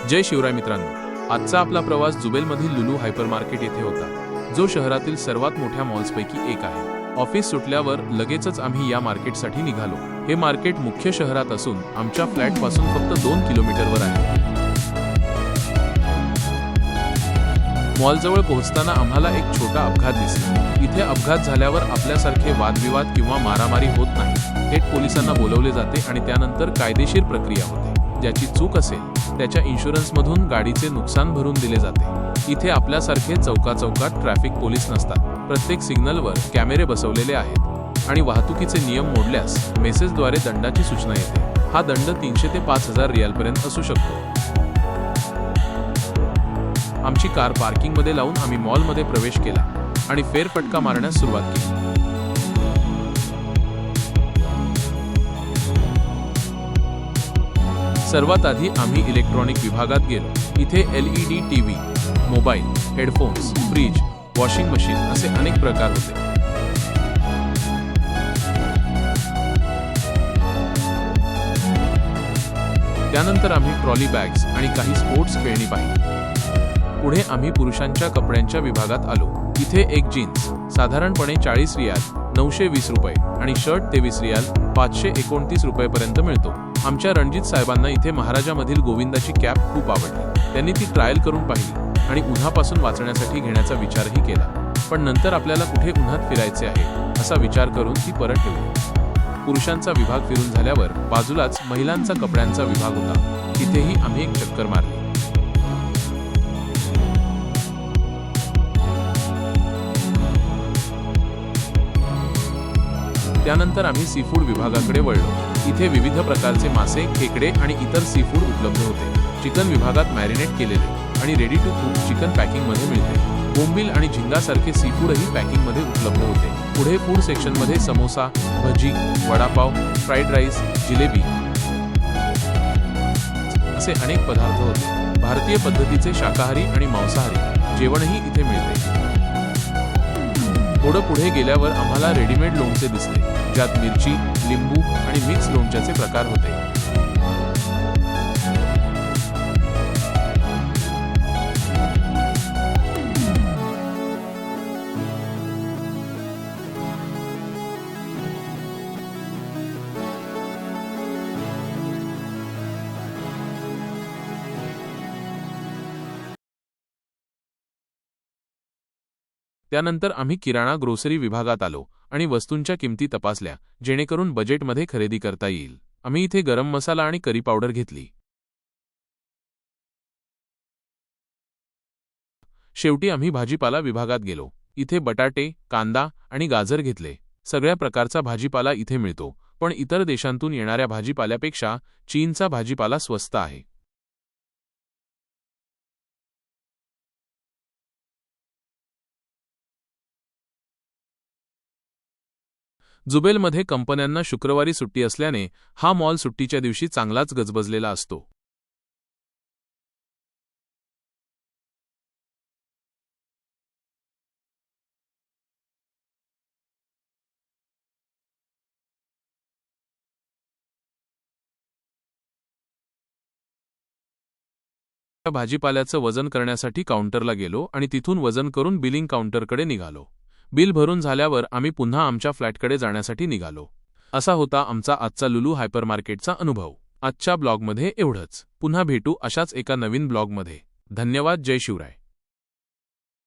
जय शिवराय मित्रांनो, आजचा आपला प्रवास जुबेलमधील लुलू हायपरमार्केट येथे होता, जो शहरातील सर्वात मोठ्या मॉल्सपैकी एक आहे। ऑफिस सुटल्यावर लगेचच आम्ही या मार्केटसाठी निघालो। हे मार्केट मुख्य शहरात असून आमच्या फ्लॅटपासून फक्त 2 किलोमीटरवर आहे। मॉलजवळ पोहोचताना आम्हाला एक छोटा अपघात दिसला। इथे अपघात झाल्यावर आपल्यासारखे वादविवाद किंवा मारामारी होत नाही। थेट पोलिसांना बोलवले जाते आणि त्यानंतर कायदेशीर प्रक्रिया होते। ज्याची चूक असेल त्याच्या इन्शुरन्समधून गाडीचे नुकसान भरून दिले जाते। इथे आपल्यासारखे चौकाचौकात ट्रॅफिक पोलीस नसतात। प्रत्येक सिग्नलवर कॅमेरे बसवलेले आहेत आणि वाहतुकीचे नियम मोडल्यास मेसेजद्वारे दंडाची सूचना येते। हा दंड 300 ते 5000 रियालपर्यंत असू शकतो। आमची कार पार्किंगमध्ये लावून आम्ही मॉलमध्ये प्रवेश केला आणि फेरफटका मारण्यास सुरुवात केली। सर्वात आधी आम्ही इलेक्ट्रॉनिक विभागात गेलो। इथे LED TV, mobile, headphones, fridge, washing machine असे अनेक प्रकार होते। त्यानंतर आम्ही ट्रॉली बॅग्स आणि काही स्पोर्ट्स खेळणी पाहिली। पुढे आम्ही पुरुषांच्या कपड्यांच्या विभागात आलो। इथे एक जीन्स साधारणपणे 40 रियाल 920 रुपये आणि शर्ट 23 रियाल 529 रुपयेपर्यंत मिळतो। आमच्या रणजित साहेबांना इथे महाराजामधील गोविंदाची कॅप खूप आवडली। त्यांनी ती ट्रायल करून पाहिली आणि उन्हापासून वाचण्यासाठी घेण्याचा विचारही केला, पण नंतर आपल्याला कुठे उन्हात फिरायचे आहे असा विचार करून ती परत ठेवली। पुरुषांचा विभाग फिरून झाल्यावर बाजूलाच महिलांचा कपड्यांचा विभाग होता। तिथेही आम्ही एक चक्कर मारली। त्यानंतर आम्ही सीफूड विभागाकडे वळलो। इथे विविध प्रकारचे मासे, खेकडे आणि इतर सीफूड उपलब्ध होते। चिकन विभागात मॅरिनेट केलेले आणि रेडी टू कुक चिकन पॅकिंगमध्ये मिळते। बोंबील आणि झिंगासारखे सीफूडही पॅकिंगमध्ये उपलब्ध होते। पुढे फूड सेक्शनमध्ये समोसा, भजी, वडापाव, फ्राईड राईस, जिलेबी असे अनेक पदार्थ होते। भारतीय पद्धतीचे शाकाहारी आणि मांसाहारी जेवणही इथे मिळते। थोडं पुढे गेल्यावर आम्हाला रेडीमेड लोणचे दिसले, ज्यात मिरची, लिंबू आणि मिक्स लोणच्याचे प्रकार होते। त्यानंतर आम्ही किराणा ग्रोसरी विभागात आलो आणि वस्तूंच्या किमती तपासल्या, जेणेकरून बजेटमध्ये खरेदी करता येईल। आम्ही इथे गरम मसाला आणि करी पावडर घेतली। शेवटी आम्ही भाजीपाला विभागात गेलो। इथे बटाटे, कांदा आणि गाजर घेतले। सगळ्या प्रकारचा भाजीपाला इथे मिळतो, पण इतर देशांतून येणाऱ्या भाजीपाल्यापेक्षा चीनचा भाजीपाला स्वस्त आहे। जुबेलमध्ये कंपन्यांना शुक्रवारी सुट्टी असल्याने हा मॉल सुट्टीच्या दिवशी चांगलाच गजबजलेला असतो। भाजीपाल्याचं वजन करण्यासाठी काउंटरला गेलो आणि तिथून वजन करून बिलिंग काउंटरकडे निघालो। बिल भरून झाल्यावर आम्ही पुन्हा आमच्या फ्लॅटकडे जाण्यासाठी निघालो। असा होता आमचा आजचा लुलू हायपरमार्केटचा अनुभव। आजच्या ब्लॉगमध्ये एवढंच। पुन्हा भेटू अशाच एका नवीन ब्लॉगमध्ये। धन्यवाद। जय शिवराय।